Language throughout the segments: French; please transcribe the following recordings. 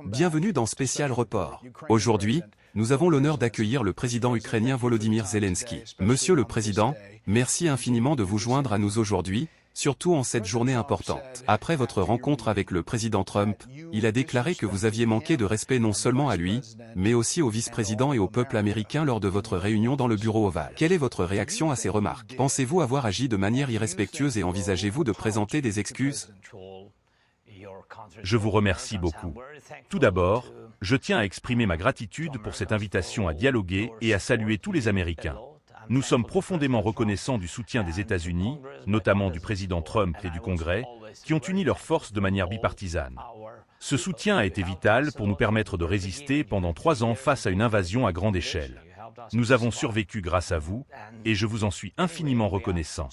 Bienvenue dans Spécial Report. Aujourd'hui, nous avons l'honneur d'accueillir le président ukrainien Volodymyr Zelensky. Monsieur le Président, merci infiniment de vous joindre à nous aujourd'hui, surtout en cette journée importante. Après votre rencontre avec le président Trump, il a déclaré que vous aviez manqué de respect non seulement à lui, mais aussi au vice-président et au peuple américain lors de votre réunion dans le bureau ovale. Quelle est votre réaction à ces remarques? Pensez-vous avoir agi de manière irrespectueuse et envisagez-vous de présenter des excuses? Je vous remercie beaucoup. Tout d'abord, je tiens à exprimer ma gratitude pour cette invitation à dialoguer et à saluer tous les Américains. Nous sommes profondément reconnaissants du soutien des États-Unis, notamment du président Trump et du Congrès, qui ont uni leurs forces de manière bipartisane. Ce soutien a été vital pour nous permettre de résister pendant 3 ans face à une invasion à grande échelle. Nous avons survécu grâce à vous, et je vous en suis infiniment reconnaissant.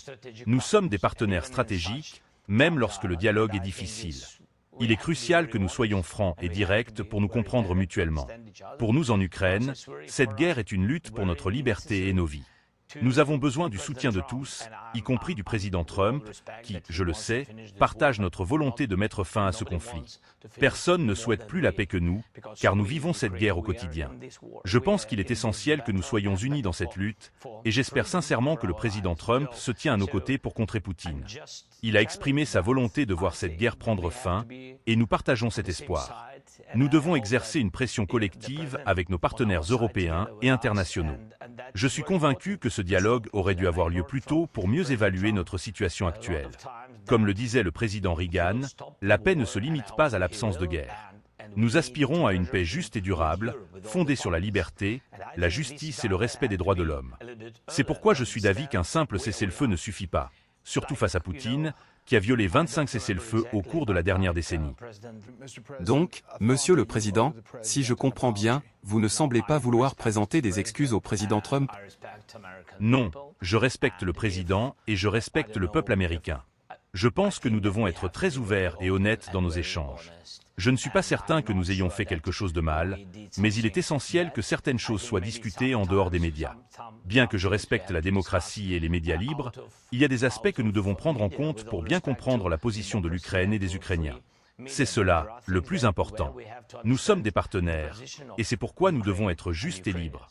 Nous sommes des partenaires stratégiques, même lorsque le dialogue est difficile. Il est crucial que nous soyons francs et directs pour nous comprendre mutuellement. Pour nous en Ukraine, cette guerre est une lutte pour notre liberté et nos vies. Nous avons besoin du soutien de tous, y compris du président Trump, qui, je le sais, partage notre volonté de mettre fin à ce conflit. Personne ne souhaite plus la paix que nous, car nous vivons cette guerre au quotidien. Je pense qu'il est essentiel que nous soyons unis dans cette lutte, et j'espère sincèrement que le président Trump se tient à nos côtés pour contrer Poutine. Il a exprimé sa volonté de voir cette guerre prendre fin, et nous partageons cet espoir. Nous devons exercer une pression collective avec nos partenaires européens et internationaux. Je suis convaincu que ce dialogue aurait dû avoir lieu plus tôt pour mieux évaluer notre situation actuelle. Comme le disait le président Reagan, la paix ne se limite pas à l'absence de guerre. Nous aspirons à une paix juste et durable, fondée sur la liberté, la justice et le respect des droits de l'homme. C'est pourquoi je suis d'avis qu'un simple cessez-le-feu ne suffit pas, surtout face à Poutine, qui a violé 25 cessez-le-feu au cours de la dernière décennie. Donc, Monsieur le Président, si je comprends bien, vous ne semblez pas vouloir présenter des excuses au président Trump? Non, je respecte le président et je respecte le peuple américain. Je pense que nous devons être très ouverts et honnêtes dans nos échanges. Je ne suis pas certain que nous ayons fait quelque chose de mal, mais il est essentiel que certaines choses soient discutées en dehors des médias. Bien que je respecte la démocratie et les médias libres, il y a des aspects que nous devons prendre en compte pour bien comprendre la position de l'Ukraine et des Ukrainiens. C'est cela, le plus important. Nous sommes des partenaires, et c'est pourquoi nous devons être justes et libres.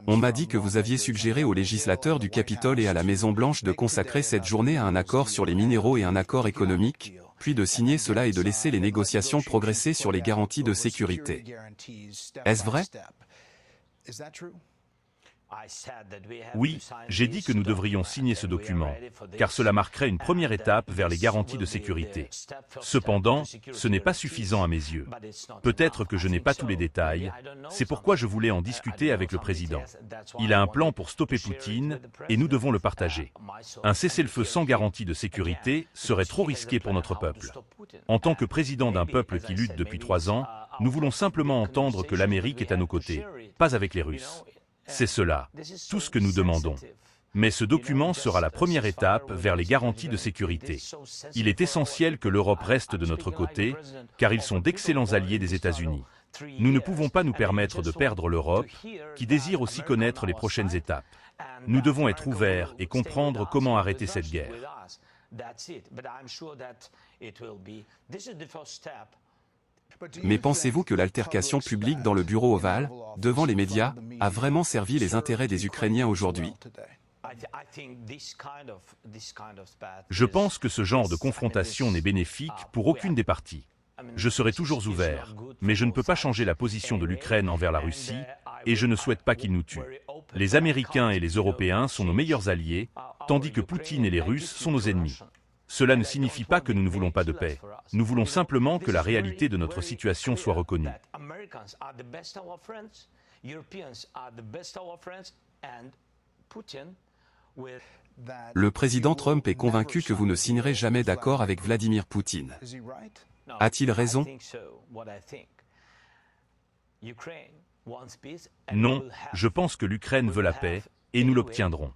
On m'a dit que vous aviez suggéré aux législateurs du Capitole et à la Maison-Blanche de consacrer cette journée à un accord sur les minéraux et un accord économique, puis de signer cela et de laisser les négociations progresser sur les garanties de sécurité. Est-ce vrai? Oui, j'ai dit que nous devrions signer ce document, car cela marquerait une première étape vers les garanties de sécurité. Cependant, ce n'est pas suffisant à mes yeux. Peut-être que je n'ai pas tous les détails, c'est pourquoi je voulais en discuter avec le président. Il a un plan pour stopper Poutine, et nous devons le partager. Un cessez-le-feu sans garantie de sécurité serait trop risqué pour notre peuple. En tant que président d'un peuple qui lutte depuis 3 ans, nous voulons simplement entendre que l'Amérique est à nos côtés, pas avec les Russes. C'est cela, tout ce que nous demandons. Mais ce document sera la première étape vers les garanties de sécurité. Il est essentiel que l'Europe reste de notre côté, car ils sont d'excellents alliés des États-Unis. Nous ne pouvons pas nous permettre de perdre l'Europe, qui désire aussi connaître les prochaines étapes. Nous devons être ouverts et comprendre comment arrêter cette guerre. Mais pensez-vous que l'altercation publique dans le bureau ovale, devant les médias, a vraiment servi les intérêts des Ukrainiens aujourd'hui? Je pense que ce genre de confrontation n'est bénéfique pour aucune des parties. Je serai toujours ouvert, mais je ne peux pas changer la position de l'Ukraine envers la Russie, et je ne souhaite pas qu'ils nous tuent. Les Américains et les Européens sont nos meilleurs alliés, tandis que Poutine et les Russes sont nos ennemis. Cela ne signifie pas que nous ne voulons pas de paix. Nous voulons simplement que la réalité de notre situation soit reconnue. Le président Trump est convaincu que vous ne signerez jamais d'accord avec Vladimir Poutine. A-t-il raison? Non, je pense que l'Ukraine veut la paix, et nous l'obtiendrons.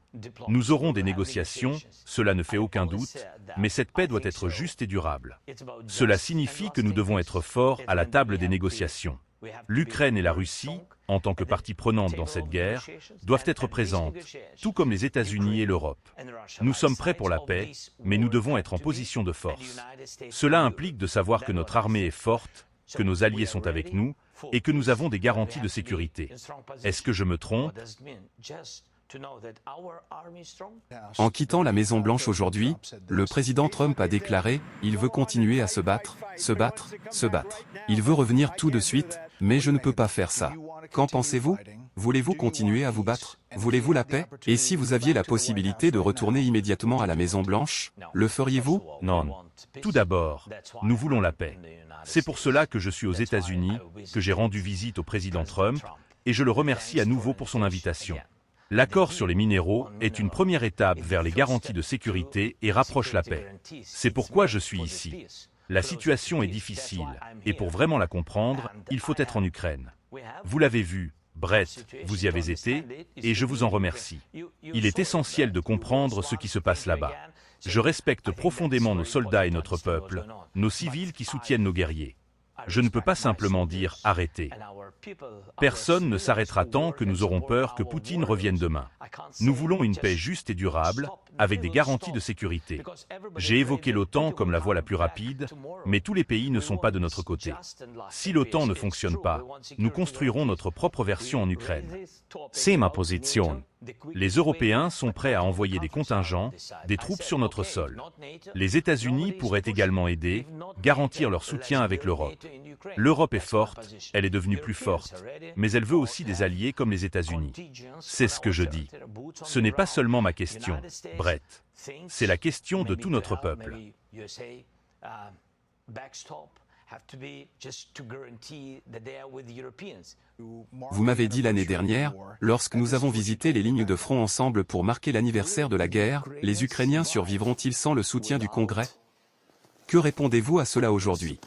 Nous aurons des négociations, cela ne fait aucun doute, mais cette paix doit être juste et durable. Cela signifie que nous devons être forts à la table des négociations. L'Ukraine et la Russie, en tant que parties prenantes dans cette guerre, doivent être présentes, tout comme les États-Unis et l'Europe. Nous sommes prêts pour la paix, mais nous devons être en position de force. Cela implique de savoir que notre armée est forte que nos alliés sont avec nous et que nous avons des garanties de sécurité. Est-ce que je me trompe? En quittant la Maison-Blanche aujourd'hui, le président Trump a déclaré « Il veut continuer à se battre, se battre, se battre. Il veut revenir tout de suite, mais je ne peux pas faire ça. » Qu'en pensez-vous? Voulez-vous continuer à vous battre? Voulez-vous la paix? Et si vous aviez la possibilité de retourner immédiatement à la Maison-Blanche, le feriez-vous? Non. Tout d'abord, nous voulons la paix. C'est pour cela que je suis aux États-Unis, que j'ai rendu visite au président Trump, et je le remercie à nouveau pour son invitation. L'accord sur les minéraux est une première étape vers les garanties de sécurité et rapproche la paix. C'est pourquoi je suis ici. La situation est difficile, et pour vraiment la comprendre, il faut être en Ukraine. Vous l'avez vu, Brett, vous y avez été, et je vous en remercie. Il est essentiel de comprendre ce qui se passe là-bas. Je respecte profondément nos soldats et notre peuple, nos civils qui soutiennent nos guerriers. Je ne peux pas simplement dire « arrêtez ». Personne ne s'arrêtera tant que nous aurons peur que Poutine revienne demain. Nous voulons une paix juste et durable, avec des garanties de sécurité. J'ai évoqué l'OTAN comme la voie la plus rapide, mais tous les pays ne sont pas de notre côté. Si l'OTAN ne fonctionne pas, nous construirons notre propre version en Ukraine. C'est ma position. Les Européens sont prêts à envoyer des contingents, des troupes sur notre sol. Les États-Unis pourraient également aider, garantir leur soutien avec l'Europe. L'Europe est forte, elle est devenue plus forte, mais elle veut aussi des alliés comme les États-Unis. C'est ce que je dis. Ce n'est pas seulement ma question, Brett. C'est la question de tout notre peuple. Vous m'avez dit l'année dernière, lorsque nous avons visité les lignes de front ensemble pour marquer l'anniversaire de la guerre, les Ukrainiens survivront-ils sans le soutien du Congrès? Que répondez-vous à cela aujourd'hui?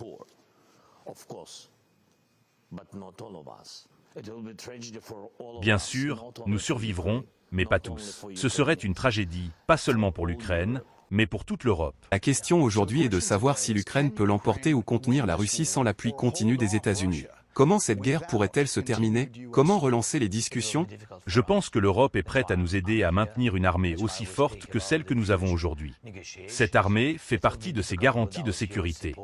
Bien sûr, nous survivrons, mais pas tous. Ce serait une tragédie, pas seulement pour l'Ukraine, mais pour toute l'Europe. La question aujourd'hui est de savoir si l'Ukraine peut l'emporter ou contenir la Russie sans l'appui continu des États-Unis. Comment cette guerre pourrait-elle se terminer? Comment relancer les discussions? Je pense que l'Europe est prête à nous aider à maintenir une armée aussi forte que celle que nous avons aujourd'hui. Cette armée fait partie de ces garanties de sécurité.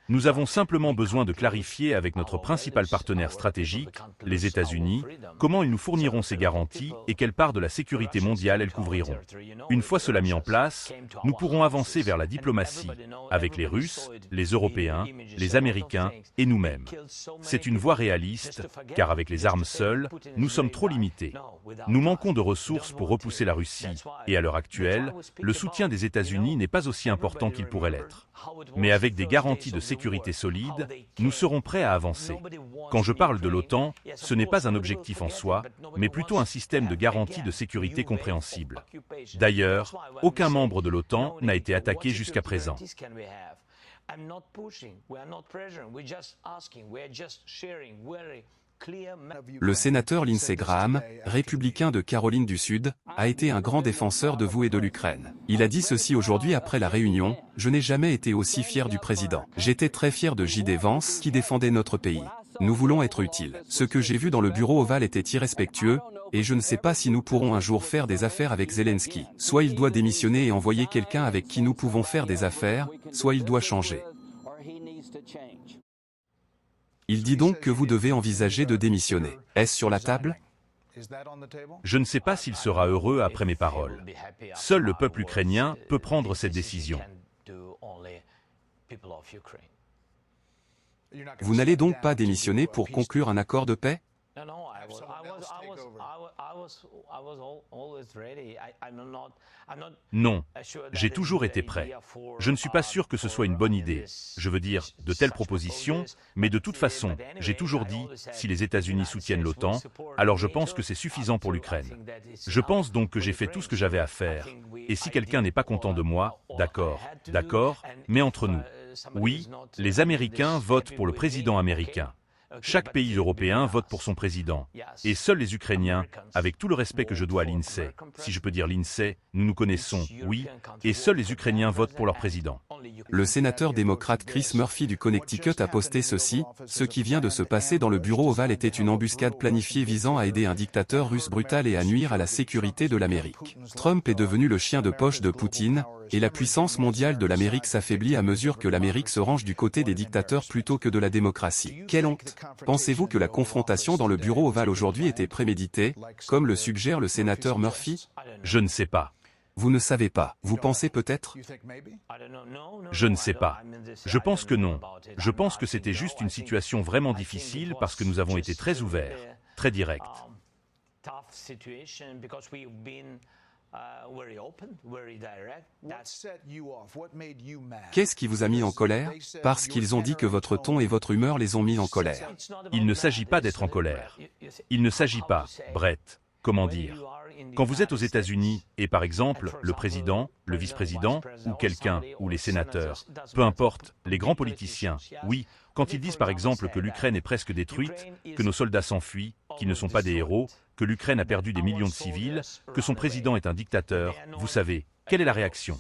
Nous avons simplement besoin de clarifier avec notre principal partenaire stratégique, les États-Unis, comment ils nous fourniront ces garanties et quelle part de la sécurité mondiale elles couvriront. Une fois cela mis en place, nous pourrons avancer vers la diplomatie avec les Russes, les Européens, les Américains et nous-mêmes. C'est une voie réaliste, car avec les armes seules, nous sommes trop limités. Nous manquons de ressources pour repousser la Russie, et à l'heure actuelle, le soutien des États-Unis n'est pas aussi important qu'il pourrait l'être. Mais avec des garanties de sécurité solides, nous serons prêts à avancer. Quand je parle de l'OTAN, ce n'est pas un objectif en soi, mais plutôt un système de garantie de sécurité compréhensible. D'ailleurs, aucun membre de l'OTAN n'a été attaqué jusqu'à présent. Le sénateur Lindsey Graham, républicain de Caroline du Sud, a été un grand défenseur de vous et de l'Ukraine. Il a dit ceci aujourd'hui après la réunion, « Je n'ai jamais été aussi fier du président. J'étais très fier de J.D. Vance qui défendait notre pays. Nous voulons être utiles. Ce que j'ai vu dans le bureau ovale était irrespectueux, et je ne sais pas si nous pourrons un jour faire des affaires avec Zelensky. Soit il doit démissionner et envoyer quelqu'un avec qui nous pouvons faire des affaires, soit il doit changer. » Il dit donc que vous devez envisager de démissionner. Est-ce sur la table? Je ne sais pas s'il sera heureux après mes paroles. Seul le peuple ukrainien peut prendre cette décision. Vous n'allez donc pas démissionner pour conclure un accord de paix? Non, j'ai toujours été prêt. Je ne suis pas sûr que ce soit une bonne idée. Je veux dire, de telles propositions, mais de toute façon, j'ai toujours dit, si les États-Unis soutiennent l'OTAN, alors je pense que c'est suffisant pour l'Ukraine. Je pense donc que j'ai fait tout ce que j'avais à faire. Et si quelqu'un n'est pas content de moi, d'accord, mais entre nous. Oui, les Américains votent pour le président américain. Chaque pays européen vote pour son président. Et seuls les Ukrainiens, avec tout le respect que je dois à l'INSEE, si je peux dire l'INSEE, nous nous connaissons, oui, et seuls les Ukrainiens votent pour leur président. Le sénateur démocrate Chris Murphy du Connecticut a posté ceci, « Ce qui vient de se passer dans le bureau ovale était une embuscade planifiée visant à aider un dictateur russe brutal et à nuire à la sécurité de l'Amérique. Trump est devenu le chien de poche de Poutine, et la puissance mondiale de l'Amérique s'affaiblit à mesure que l'Amérique se range du côté des dictateurs plutôt que de la démocratie. Quelle honte! Pensez-vous que la confrontation dans le bureau ovale aujourd'hui était préméditée, comme le suggère le sénateur Murphy? Je ne sais pas. Vous ne savez pas. Vous pensez peut-être? Je ne sais pas. Je pense que non. Je pense que c'était juste une situation vraiment difficile parce que nous avons été très ouverts, très directs. Qu'est-ce qui vous a mis en colère? Parce qu'ils ont dit que votre ton et votre humeur les ont mis en colère. Il ne s'agit pas d'être en colère. Il ne s'agit pas, Brett, comment dire? Quand vous êtes aux États-Unis, et par exemple, le président, le vice-président, ou quelqu'un, ou les sénateurs, peu importe, les grands politiciens, oui, quand ils disent par exemple que l'Ukraine est presque détruite, que nos soldats s'enfuient, qu'ils ne sont pas des héros, que l'Ukraine a perdu des millions de civils, que son président est un dictateur, vous savez, quelle est la réaction?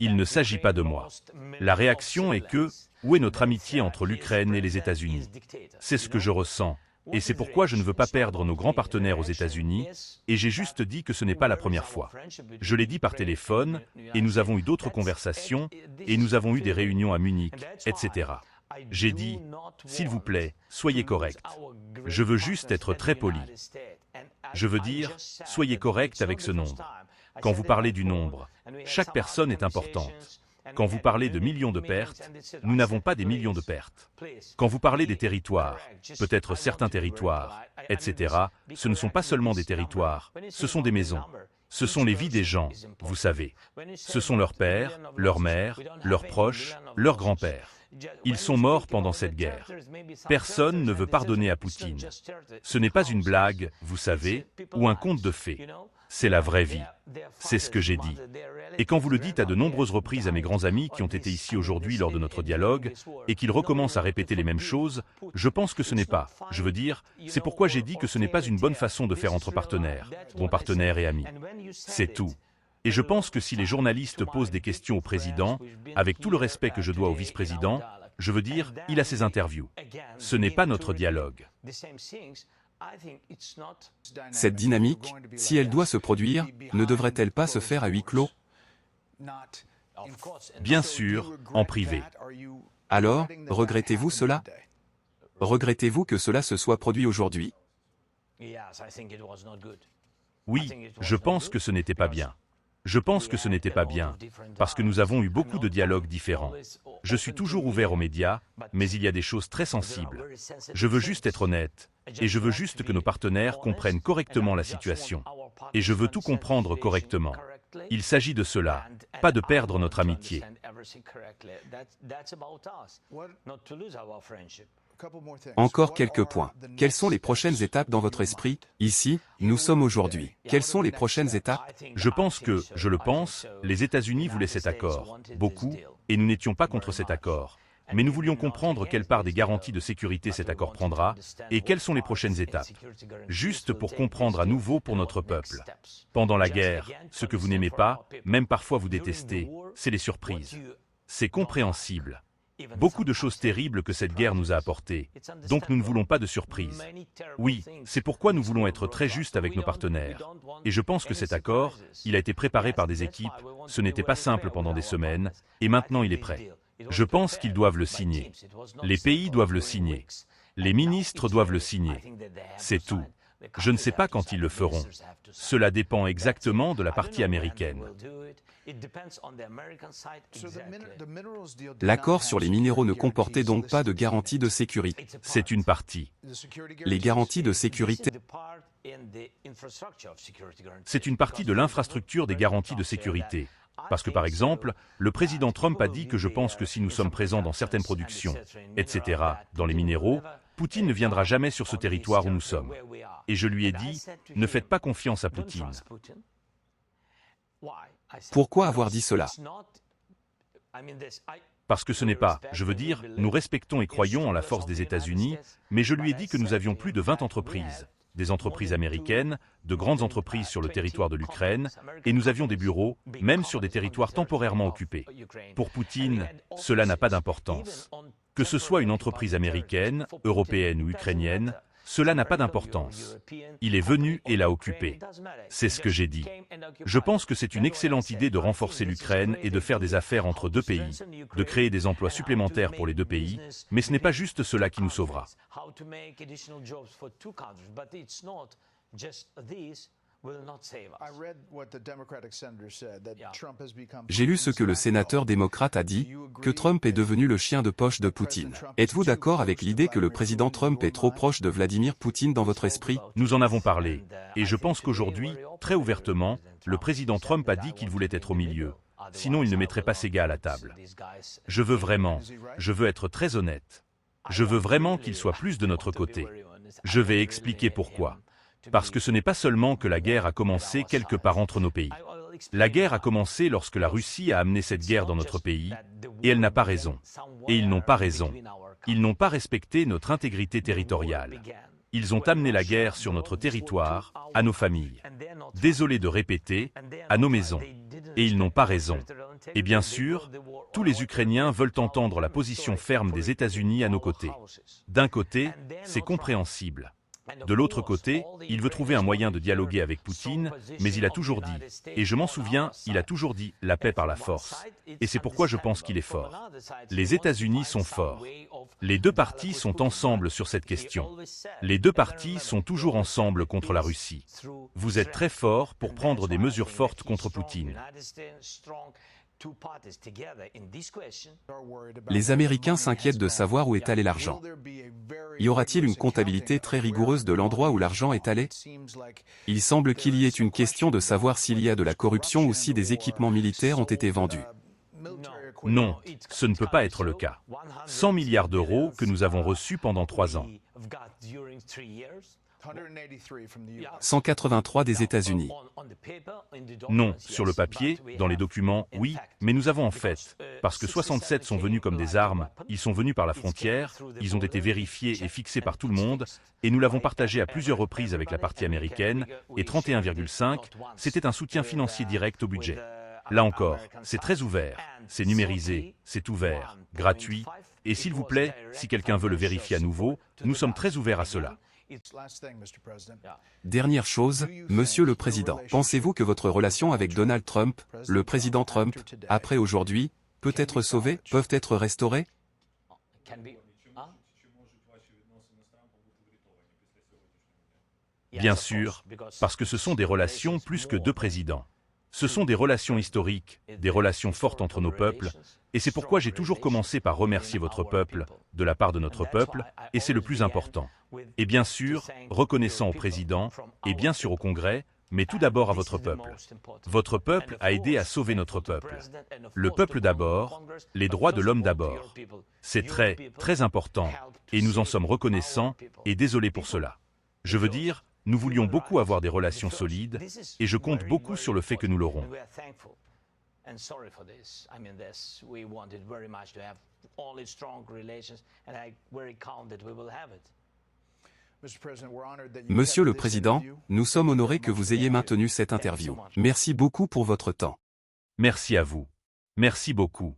Il ne s'agit pas de moi. La réaction est que, où est notre amitié entre l'Ukraine et les États-Unis? C'est ce que je ressens. Et c'est pourquoi je ne veux pas perdre nos grands partenaires aux États-Unis, et j'ai juste dit que ce n'est pas la première fois. Je l'ai dit par téléphone, et nous avons eu d'autres conversations, et nous avons eu des réunions à Munich, etc. J'ai dit, s'il vous plaît, soyez correct. Je veux juste être très poli. Je veux dire, soyez correct avec ce nombre. Quand vous parlez du nombre, chaque personne est importante. Quand vous parlez de millions de pertes, nous n'avons pas des millions de pertes. Quand vous parlez des territoires, peut-être certains territoires, etc., ce ne sont pas seulement des territoires, ce sont des maisons. Ce sont les vies des gens, vous savez. Ce sont leurs pères, leurs mères, leurs proches, leurs grands-pères. Ils sont morts pendant cette guerre. Personne ne veut pardonner à Poutine. Ce n'est pas une blague, vous savez, ou un conte de fées. C'est la vraie vie. C'est ce que j'ai dit. Et quand vous le dites à de nombreuses reprises à mes grands amis qui ont été ici aujourd'hui lors de notre dialogue, et qu'ils recommencent à répéter les mêmes choses, je pense que ce n'est pas, je veux dire, c'est pourquoi j'ai dit que ce n'est pas une bonne façon de faire entre partenaires, bons partenaires et amis. C'est tout. Et je pense que si les journalistes posent des questions au président, avec tout le respect que je dois au vice-président, je veux dire, il a ses interviews. Ce n'est pas notre dialogue. Cette dynamique, si elle doit se produire, ne devrait-elle pas se faire à huis clos? Bien sûr, en privé. Alors, regrettez-vous cela? Regrettez-vous que cela se soit produit aujourd'hui? Oui, je pense que ce n'était pas bien. Je pense que ce n'était pas bien, parce que nous avons eu beaucoup de dialogues différents. Je suis toujours ouvert aux médias, mais il y a des choses très sensibles. Je veux juste être honnête, et je veux juste que nos partenaires comprennent correctement la situation. Et je veux tout comprendre correctement. Il s'agit de cela, pas de perdre notre amitié. Encore quelques points. Quelles sont les prochaines étapes dans votre esprit? Ici, nous sommes aujourd'hui. Quelles sont les prochaines étapes? Je pense que, je le pense, les États-Unis voulaient cet accord, beaucoup, et nous n'étions pas contre cet accord. Mais nous voulions comprendre quelle part des garanties de sécurité cet accord prendra, et quelles sont les prochaines étapes. Juste pour comprendre à nouveau pour notre peuple. Pendant la guerre, ce que vous n'aimez pas, même parfois vous détestez, c'est les surprises. C'est compréhensible. Beaucoup de choses terribles que cette guerre nous a apportées. Donc nous ne voulons pas de surprises. Oui, c'est pourquoi nous voulons être très justes avec nos partenaires. Et je pense que cet accord, il a été préparé par des équipes, ce n'était pas simple pendant des semaines, et maintenant il est prêt. Je pense qu'ils doivent le signer. Les pays doivent le signer. Les ministres doivent le signer. C'est tout. Je ne sais pas quand ils le feront. Cela dépend exactement de la partie américaine. L'accord sur les minéraux ne comportait donc pas de garantie de sécurité. C'est une partie. Les garanties de sécurité. C'est une partie de l'infrastructure des garanties de sécurité. Parce que par exemple, le président Trump a dit que je pense que si nous sommes présents dans certaines productions, etc., dans les minéraux, Poutine ne viendra jamais sur ce territoire où nous sommes. Et je lui ai dit, ne faites pas confiance à Poutine. Pourquoi avoir dit cela? Parce que ce n'est pas, je veux dire, nous respectons et croyons en la force des États-Unis, mais je lui ai dit que nous avions plus de 20 entreprises, des entreprises américaines, de grandes entreprises sur le territoire de l'Ukraine, et nous avions des bureaux, même sur des territoires temporairement occupés. Pour Poutine, cela n'a pas d'importance. Que ce soit une entreprise américaine, européenne ou ukrainienne, Cela n'a pas d'importance. Il est venu et l'a occupé. C'est ce que j'ai dit. Je pense que c'est une excellente idée de renforcer l'Ukraine et de faire des affaires entre deux pays, de créer des emplois supplémentaires pour les deux pays, mais ce n'est pas juste cela qui nous sauvera. J'ai lu ce que le sénateur démocrate a dit, que Trump est devenu le chien de poche de Poutine. Êtes-vous d'accord avec l'idée que le président Trump est trop proche de Vladimir Poutine dans votre esprit? Nous en avons parlé, et je pense qu'aujourd'hui, très ouvertement, le président Trump a dit qu'il voulait être au milieu. Sinon il ne mettrait pas ses gars à la table. Je veux être très honnête. Je veux vraiment qu'il soit plus de notre côté. Je vais expliquer pourquoi. Parce que ce n'est pas seulement que la guerre a commencé quelque part entre nos pays. La guerre a commencé lorsque la Russie a amené cette guerre dans notre pays, et elle n'a pas raison. Et ils n'ont pas raison. Ils n'ont pas respecté notre intégrité territoriale. Ils ont amené la guerre sur notre territoire, à nos familles. Désolé de répéter, à nos maisons. Et ils n'ont pas raison. Et bien sûr, tous les Ukrainiens veulent entendre la position ferme des États-Unis à nos côtés. D'un côté, c'est compréhensible. De l'autre côté, il veut trouver un moyen de dialoguer avec Poutine, mais il a toujours dit, et je m'en souviens, il a toujours dit la paix par la force. Et c'est pourquoi je pense qu'il est fort. Les États-Unis sont forts. Les deux parties sont ensemble sur cette question. Les deux parties sont toujours ensemble contre la Russie. Vous êtes très fort pour prendre des mesures fortes contre Poutine. Les Américains s'inquiètent de savoir où est allé l'argent. Y aura-t-il une comptabilité très rigoureuse de l'endroit où l'argent est allé? Il semble qu'il y ait une question de savoir s'il y a de la corruption ou si des équipements militaires ont été vendus. Non, ce ne peut pas être le cas. 100 milliards d'euros que nous avons reçus pendant 3 ans. 183 des États-Unis. Non, sur le papier, dans les documents, oui, mais nous avons en fait, parce que 67 sont venus comme des armes, ils sont venus par la frontière, ils ont été vérifiés et fixés par tout le monde, et nous l'avons partagé à plusieurs reprises avec la partie américaine, et 31,5, c'était un soutien financier direct au budget. Là encore, c'est très ouvert, c'est numérisé, c'est ouvert, gratuit, et s'il vous plaît, si quelqu'un veut le vérifier à nouveau, nous sommes très ouverts à cela. Dernière chose, Monsieur le Président, pensez-vous que votre relation avec Donald Trump, le président Trump, après aujourd'hui, peut être sauvée, peuvent être restaurées? Bien sûr, parce que ce sont des relations plus que deux présidents. Ce sont des relations historiques, des relations fortes entre nos peuples, et c'est pourquoi j'ai toujours commencé par remercier votre peuple, de la part de notre peuple, et c'est le plus important. Et bien sûr, reconnaissant au président, et bien sûr au Congrès, mais tout d'abord à votre peuple. Votre peuple a aidé à sauver notre peuple. Le peuple d'abord, les droits de l'homme d'abord. C'est très, très important, et nous en sommes reconnaissants, et désolés pour cela. Je veux dire, nous voulions beaucoup avoir des relations solides, et je compte beaucoup sur le fait que nous l'aurons. Monsieur le Président, nous sommes honorés que vous ayez maintenu cette interview. Merci beaucoup pour votre temps. Merci à vous. Merci beaucoup.